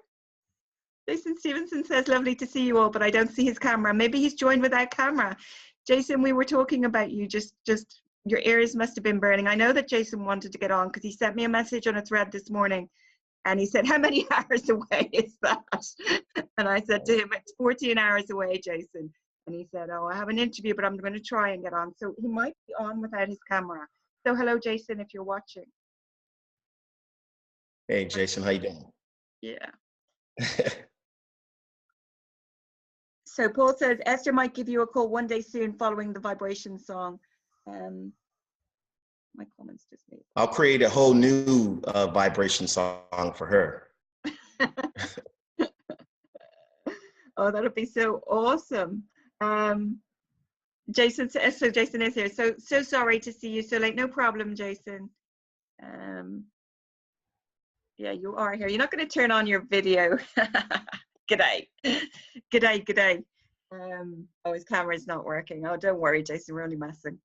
Jason Stevenson says, lovely to see you all, but I don't see his camera. Maybe he's joined without camera. Jason, we were talking about you. Just your ears must have been burning. I know that Jason wanted to get on because he sent me a message on a thread this morning. And he said, how many hours away is that? And I said to him, it's 14 hours away, Jason. And he said, oh, I have an interview, but I'm going to try and get on. So he might be on without his camera. So hello, Jason, if you're watching. Hey, Jason, how you doing? Yeah. So Paul says, Esther might give you a call one day soon following the vibration song. My comments just made. I'll create a whole new vibration song for her. Oh, that'll be so awesome. Jason, so Jason is here. So sorry to see you so late. No problem, Jason. Yeah, you are here. You're not going to turn on your video. G'day. G'day. Oh, his camera's not working. Oh, don't worry, Jason. We're only messing.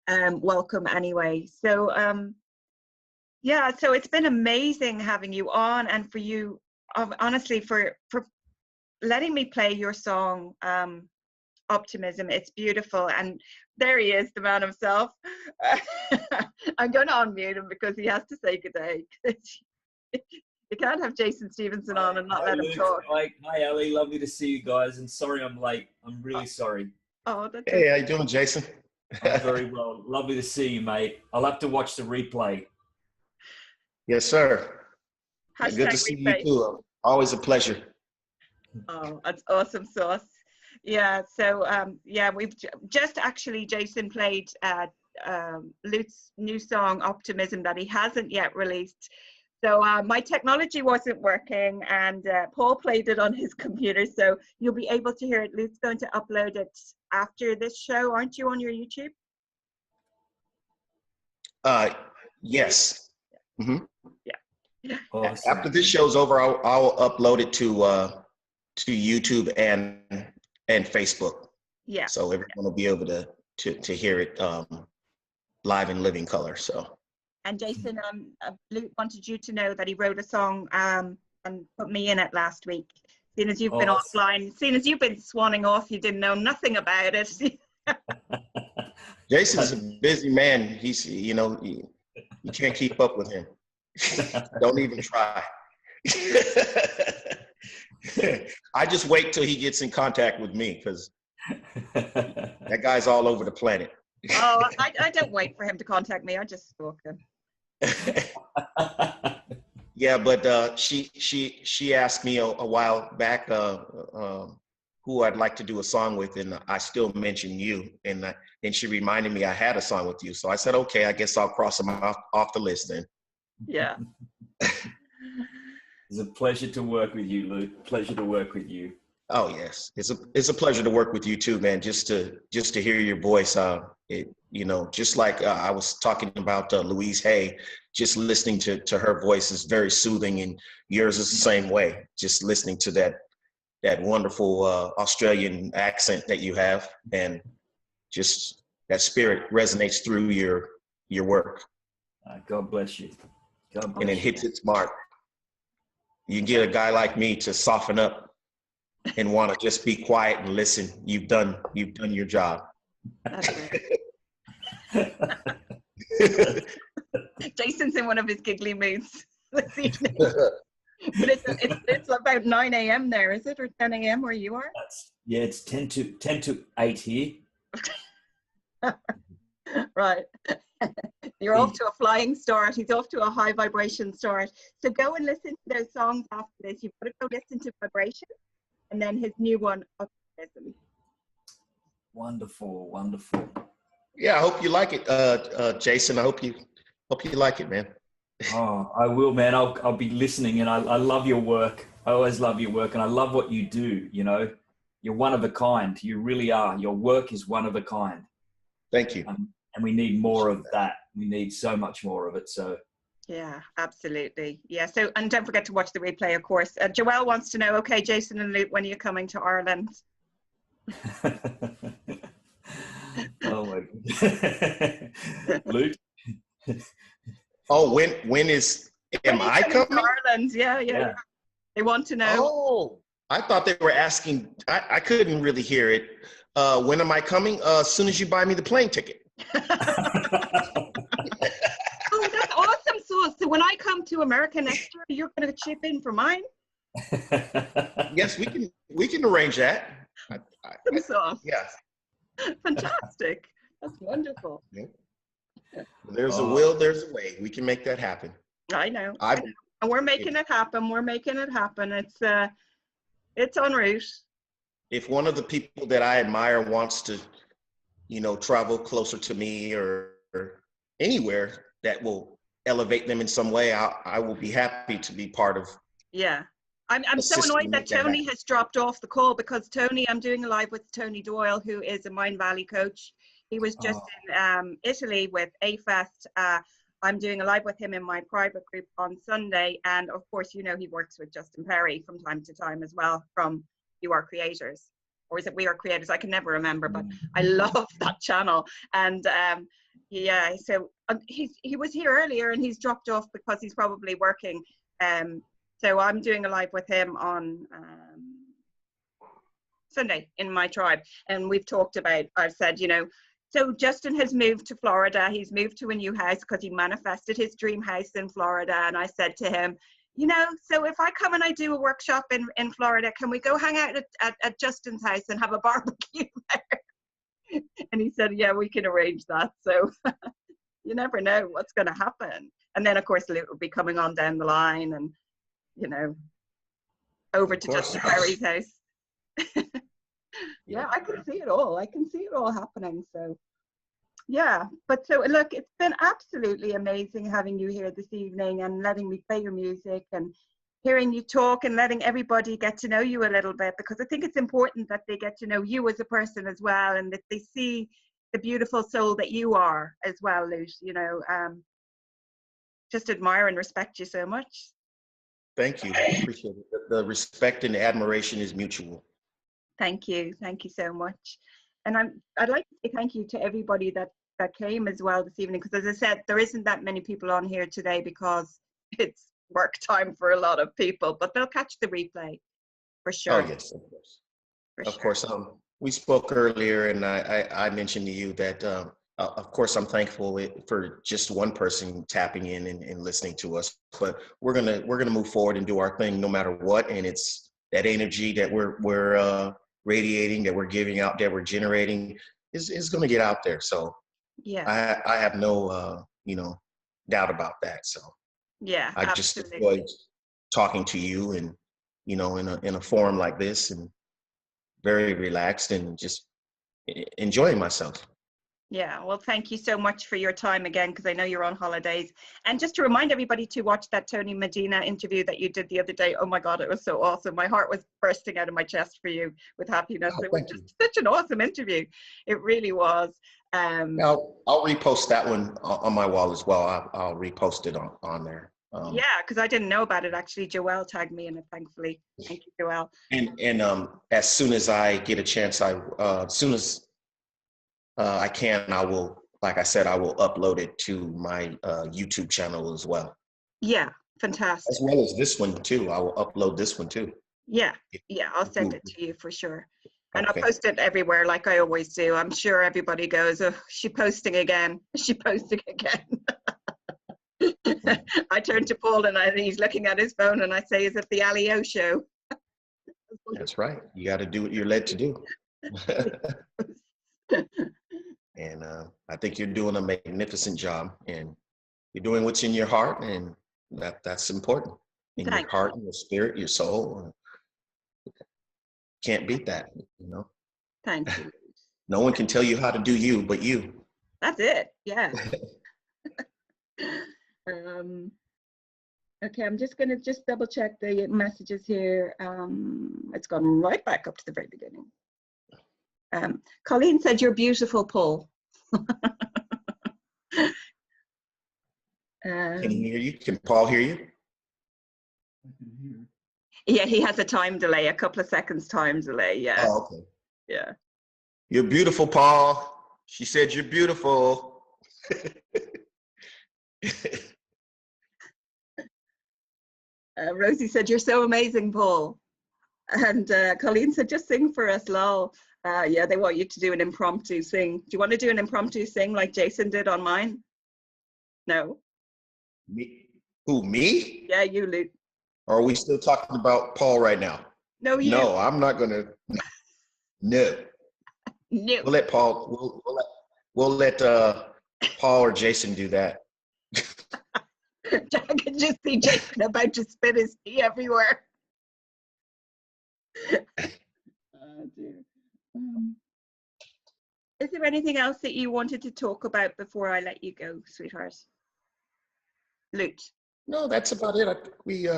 Welcome anyway. So yeah, so it's been amazing having you on, and for you, honestly, for letting me play your song, Optimism. It's beautiful. And there he is, the man himself. I'm going to unmute him because he has to say good day. You can't have Jason Stevenson on and not let him talk. Hi, Allie. Lovely to see you guys. And sorry I'm late. I'm really sorry. Oh, that's hey, how you doing, Jason? I'm very well. Lovely to see you, mate. I'll have to watch the replay. Yes, sir. Hashtag Good to see replay. you too. Always a pleasure. Oh, that's awesome sauce. Yeah, so yeah, we've just actually, Jason played Loot's new song, Optimism, that he hasn't yet released. So my technology wasn't working, and Paul played it on his computer, so you'll be able to hear it. Loot's going to upload it after this show. Aren't you on your YouTube? Yes. Mm-hmm. Yeah. Awesome. After this show's over, I'll upload it to YouTube and Facebook. Yeah. So everyone will be able to hear it live in living color. So. And Jason, Luke wanted you to know that he wrote a song and put me in it last week. Seeing as you've been offline, seeing as you've been swanning off, you didn't know nothing about it. Jason's a busy man. He's, you can't keep up with him. Don't even try. I just wait till he gets in contact with me because that guy's all over the planet. Oh, I don't wait for him to contact me. I just stalk him. Yeah, but she asked me a while back who I'd like to do a song with, and I still mentioned you, and she reminded me I had a song with you, so I said, okay, I guess I'll cross him off the list then. Yeah. It's a pleasure to work with you, Luke. Pleasure to work with you. Oh yes, it's a pleasure to work with you too, man. Just to hear your voice, just like I was talking about Louise Hay. Just listening to her voice is very soothing, and yours is the same way. Just listening to that wonderful Australian accent that you have, and just that spirit resonates through your work. God bless you. God bless and it hits its mark. You get a guy like me to soften up and want to just be quiet and listen. You've done your job. Jason's in one of his giggly moods this evening. But it's about 9 a.m. there, is it, or 10 a.m. where you are? Yeah, it's 10 to 8 here. Right. You're off to a flying start. He's off to a high vibration start. So go and listen to those songs after this. You've got to go listen to Vibration and then his new one, Optimism. Wonderful, wonderful. Yeah, I hope you like it, Jason. I hope you like it, man. Oh, I will, man. I'll be listening, and I love your work. I always love your work, and I love what you do. You know, you're one of a kind. You really are. Your work is one of a kind. Thank you. And we need more of that. We need so much more of it. So. Yeah, absolutely. Yeah. So, and don't forget to watch the replay, of course. Joelle wants to know, okay, Jason and Luke, when are you coming to Ireland? Oh my God. Luke. Oh, when am I coming to Ireland? Yeah. They want to know. Oh, I thought they were asking. I couldn't really hear it. When am I coming? As soon as you buy me the plane ticket. Oh, that's awesome, Sauce. So when I come to America next year, you're going to chip in for mine? Yes, we can arrange that. Sauce. Yes. Fantastic. That's wonderful. Yeah. There's a will, there's a way. We can make that happen. I know. And we're making it happen. We're making it happen. It's en route. If one of the people that I admire wants to, travel closer to me or anywhere that will elevate them in some way, I will be happy to be part of. Yeah. I'm so annoyed that Tony has dropped off the call, because Tony, I'm doing a live with Tony Doyle, who is a Mind Valley coach. He was just in Italy with A-Fest. I'm doing a live with him in my private group on Sunday. And of course, he works with Justin Perry from time to time as well, from You Are Creators. Or is it We Are Creators? I can never remember, but I love that channel. And so he was here earlier and he's dropped off because he's probably working. So I'm doing a live with him on Sunday in my tribe. And we've talked about, I've said, so Justin has moved to Florida. He's moved to a new house because he manifested his dream house in Florida. And I said to him, so if I come and I do a workshop in Florida, can we go hang out at Justin's house and have a barbecue there? And he said, yeah, we can arrange that. So you never know what's going to happen. And then, of course, Luke will be coming on down the line and, over to Justin Perry's house. Yeah, I can see it all. I can see it all happening. So, yeah. But so, look, it's been absolutely amazing having you here this evening and letting me play your music and hearing you talk and letting everybody get to know you a little bit, because I think it's important that they get to know you as a person as well, and that they see the beautiful soul that you are as well, Loot. You know, just admire and respect you so much. Thank you. I appreciate it. The respect and admiration is mutual. Thank you so much. And I'd like to say thank you to everybody that came as well this evening, because as I said, there isn't that many people on here today because it's work time for a lot of people, but they'll catch the replay for sure. Oh yes, of course. Of course. We spoke earlier, and I mentioned to you that of course I'm thankful for just one person tapping in and listening to us, but we're gonna move forward and do our thing no matter what. And it's that energy that we're radiating, that we're giving out, that we're generating is going to get out there. So yeah, I have no doubt about that. So yeah, I just enjoy talking to you, and in a forum like this, and very relaxed and just enjoying myself. Yeah, well, thank you so much for your time again, because I know you're on holidays. And just to remind everybody to watch that Tony Medina interview that you did the other day. Oh my God, it was so awesome. My heart was bursting out of my chest for you with happiness. It was just such an awesome interview. It really was. I'll repost that one on my wall as well. I'll repost it on there. Yeah, because I didn't know about it actually. Joelle tagged me in it, thankfully. Thank you, Joelle. And as soon as I get a chance, as soon as I can, I will, like I said, I will upload it to my YouTube channel as well. Yeah, fantastic. As well as this one too. I will upload this one too. Yeah, I'll send it to you for sure. And I'll post it everywhere like I always do. I'm sure everybody goes, oh, she's posting again. She's posting again. I turn to Paul and he's looking at his phone, and I say, is it the Allie O show? That's right. You got to do what you're led to do. And I think you're doing a magnificent job, and you're doing what's in your heart, and that's important. In your heart, and your spirit, your soul. Can't beat that, Thank you. No one can tell you how to do you but you. That's it. Yeah. Okay, I'm just going to double check the messages here. It's gone right back up to the very beginning. Colleen said, you're beautiful, Paul. Can he hear you? Can Paul hear you? Yeah, he has a time delay, a couple of seconds time delay. Yeah. Oh, okay. Yeah. You're beautiful, Paul. She said you're beautiful. Rosie said, you're so amazing, Paul. And Colleen said, just sing for us, lol. Yeah, they want you to do an impromptu sing. Do you want to do an impromptu sing like Jason did on mine? No. Me? Who, me? Yeah, you, Luke. Or are we still talking about Paul right now? No, you. No, I'm not going to. No. No. We'll let Paul, we'll let Paul or Jason do that. I can just see Jason about to spit his tea everywhere. Oh, dear. Is there anything else that you wanted to talk about before I let you go, sweetheart? Loot. No, that's about it. I think we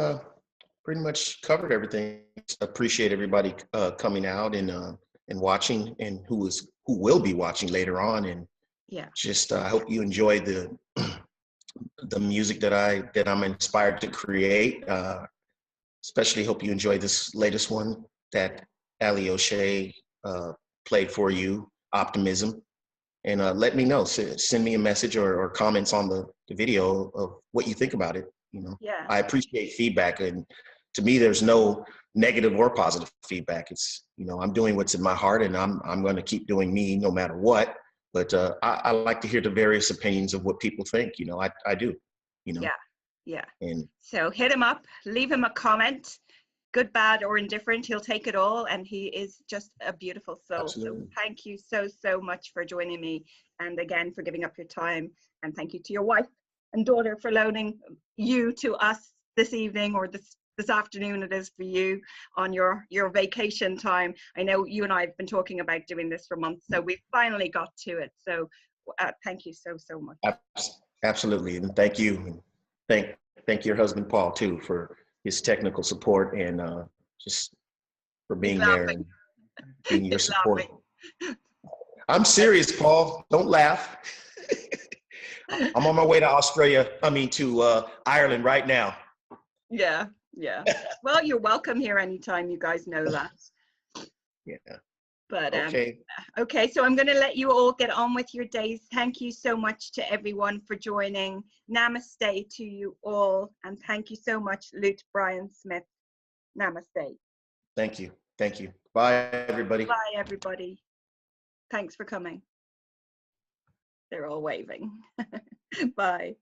pretty much covered everything. Appreciate everybody coming out and watching, and who will be watching later on. And yeah, just I hope you enjoy the music that I'm inspired to create. Especially hope you enjoy this latest one that Allie O'Shea played for you, Optimism. And let me know. Send me a message or comments on the video of what you think about it. Yeah. I appreciate feedback, and to me, there's no negative or positive feedback. It's I'm doing what's in my heart, and I'm going to keep doing me no matter what. But I like to hear the various opinions of what people think. I do. Yeah. And so hit him up, leave him a comment, good, bad, or indifferent. He'll take it all, and he is just a beautiful soul. Absolutely. So thank you so much for joining me, and again for giving up your time. And thank you to your wife and daughter for loaning you to us this evening, or this afternoon it is for you on your vacation time. I know you and I have been talking about doing this for months, so we finally got to it. So thank you so much. Absolutely, and thank you. Thank your husband Paul too for his technical support, and just for being there and being your support. I'm serious, Paul. Don't laugh. I'm on my way to to Ireland right now. Yeah, yeah. Well, you're welcome here anytime. You guys know that. Yeah. But Okay. okay, so I'm going to let you all get on with your days. Thank you so much to everyone for joining. Namaste to you all, and thank you so much, Loot Bryon Smith. Namaste. Thank you. Thank you. Bye, everybody. Bye, everybody. Thanks for coming. They're all waving. Bye.